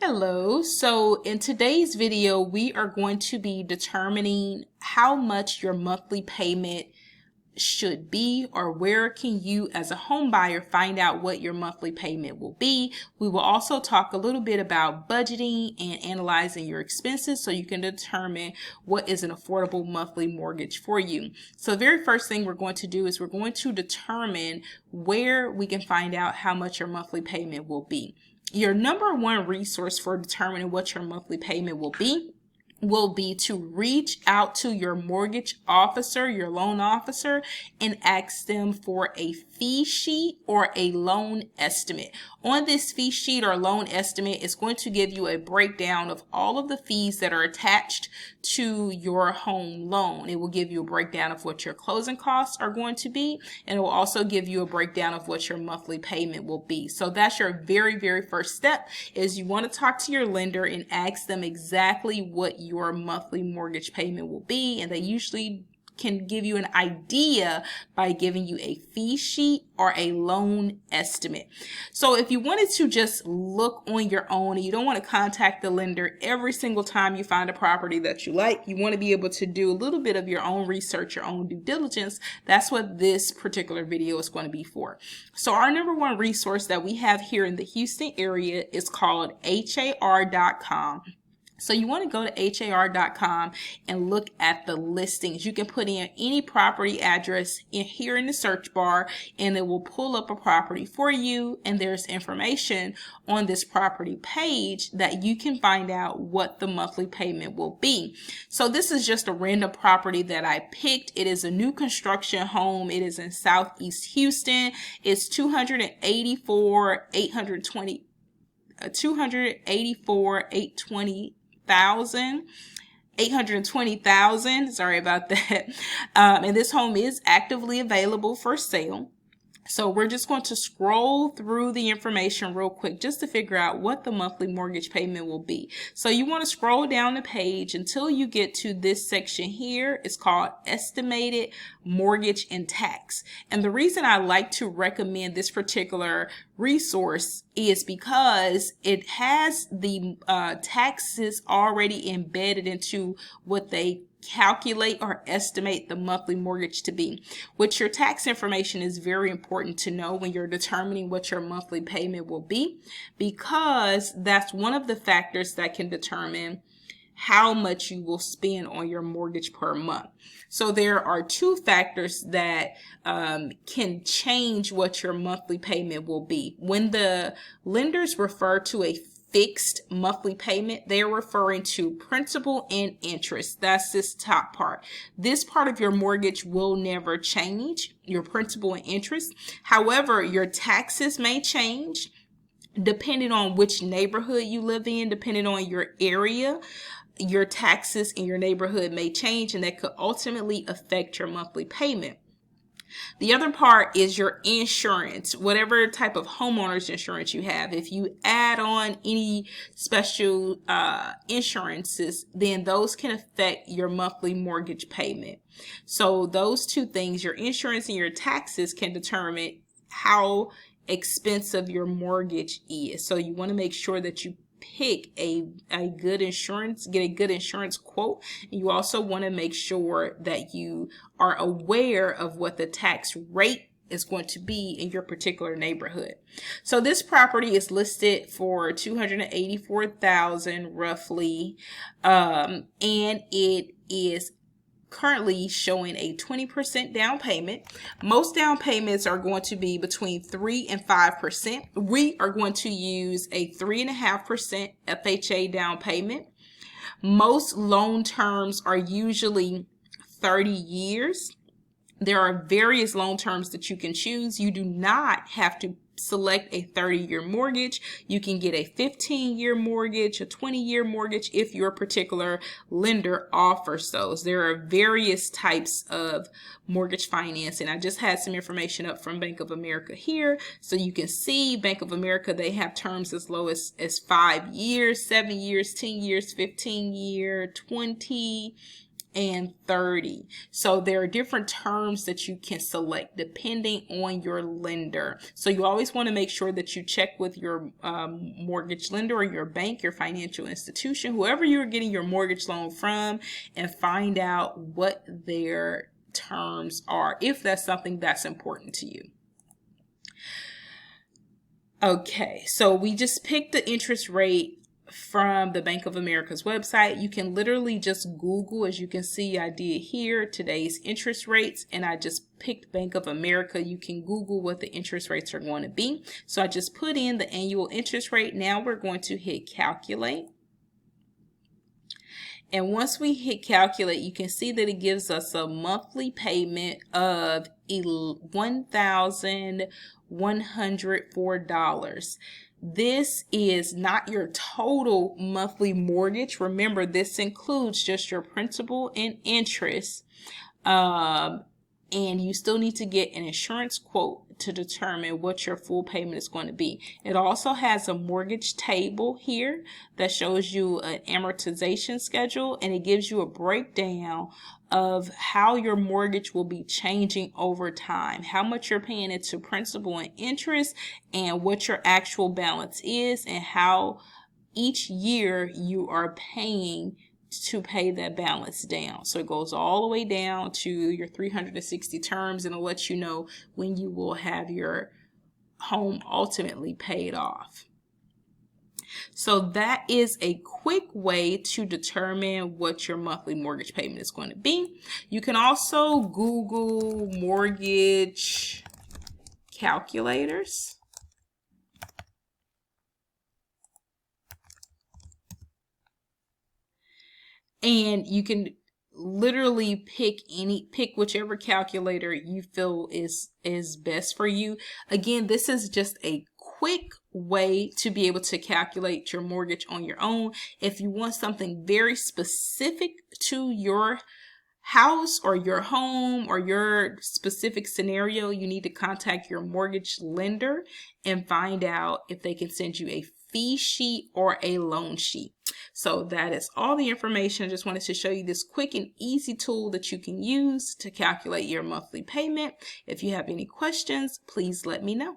Hello. So in today's video, we are going to be determining how much your monthly payment should be, or where can you as a home buyer find out what your monthly payment will be. We will also talk a little bit about budgeting and analyzing your expenses so you can determine what is an affordable monthly mortgage for you. So the very first thing we're going to do is we're going to determine where we can find out how much your monthly payment will be. Your number one resource for determining what your monthly payment will be to reach out to your mortgage officer, your loan officer, and ask them for a fee sheet or a loan estimate. On this fee sheet or loan estimate, it's going to give you a breakdown of all of the fees that are attached to your home loan. It will give you a breakdown of what your closing costs are going to be, and it will also give you a breakdown of what your monthly payment will be. So that's your very, very first step, is you want to talk to your lender and ask them exactly what your monthly mortgage payment will be, and they usually can give you an idea by giving you a fee sheet or a loan estimate. So if you wanted to just look on your own and you don't want to contact the lender every single time you find a property that you like, you want to be able to do a little bit of your own research, your own due diligence, that's what this particular video is going to be for. So our number one resource that we have here in the Houston area is called har.com. So you want to go to har.com and look at the listings. You can put in any property address in here in the search bar, and it will pull up a property for you. And there's information on this property page that you can find out what the monthly payment will be. So this is just a random property that I picked. It is a new construction home. It is in Southeast Houston. It's 820,000. Sorry about that. And this home is actively available for sale. So we're just going to scroll through the information real quick just to figure out what the monthly mortgage payment will be. So you want to scroll down the page until you get to this section here. It's called Estimated Mortgage and Tax. And the reason I like to recommend this particular resource is because it has the taxes already embedded into what they calculate or estimate the monthly mortgage to be, which your tax information is very important to know when you're determining what your monthly payment will be, because that's one of the factors that can determine how much you will spend on your mortgage per month. So there are two factors that can change what your monthly payment will be. When the lenders refer to a fixed monthly payment, they're referring to principal and interest. That's this top part. This part of your mortgage will never change, your principal and interest. However, your taxes may change depending on which neighborhood you live in, depending on your area. Your taxes in your neighborhood may change, and that could ultimately affect your monthly payment. The other part is your insurance, whatever type of homeowner's insurance you have. If you add on any special insurances, then those can affect your monthly mortgage payment. So those two things, your insurance and your taxes, can determine how expensive your mortgage is. So you want to make sure that you pick a good insurance, get a good insurance quote. You also want to make sure that you are aware of what the tax rate is going to be in your particular neighborhood. So this property is listed for $284,000 roughly, and it is currently showing a 20% down payment. Most down payments are going to be between 3 and 5%. We are going to use a 3.5% FHA down payment. Most loan terms are usually 30 years. There are various loan terms that you can choose. You do not have to select a 30-year mortgage. You can get a 15-year mortgage, a 20-year mortgage if your particular lender offers those. There are various types of mortgage financing. I just had some information up from Bank of America here. So you can see Bank of America, they have terms as low as 5 years, 7 years, 10 years, 15 year, 20, and 30. So there are different terms that you can select depending on your lender. So you always want to make sure that you check with your mortgage lender or your bank, your financial institution, whoever you're getting your mortgage loan from, and find out what their terms are if that's something that's important to you. Okay, so we just picked the interest rate from the Bank of America's website. You can literally just Google, as you can see I did here, today's interest rates, and I just picked Bank of America. You can Google what the interest rates are going to be. So I just put in the annual interest rate. Now we're going to hit calculate. And once we hit calculate, you can see that it gives us a monthly payment of $1,104. This is not your total monthly mortgage. Remember, this includes just your principal and interest. And you still need to get an insurance quote to determine what your full payment is going to be. It also has a mortgage table here that shows you an amortization schedule, and it gives you a breakdown of how your mortgage will be changing over time, how much you're paying into principal and interest, and what your actual balance is, and how each year you are paying to pay that balance down. So it goes all the way down to your 360 terms, and it'll let you know when you will have your home ultimately paid off. So that is a quick way to determine what your monthly mortgage payment is going to be. You can also Google mortgage calculators. And you can literally pick whichever calculator you feel is best for you. Again, this is just a quick way to be able to calculate your mortgage on your own. If you want something very specific to your house or your home or your specific scenario, you need to contact your mortgage lender and find out if they can send you a fee sheet or a loan sheet. So that is all the information. I just wanted to show you this quick and easy tool that you can use to calculate your monthly payment. If you have any questions, please let me know.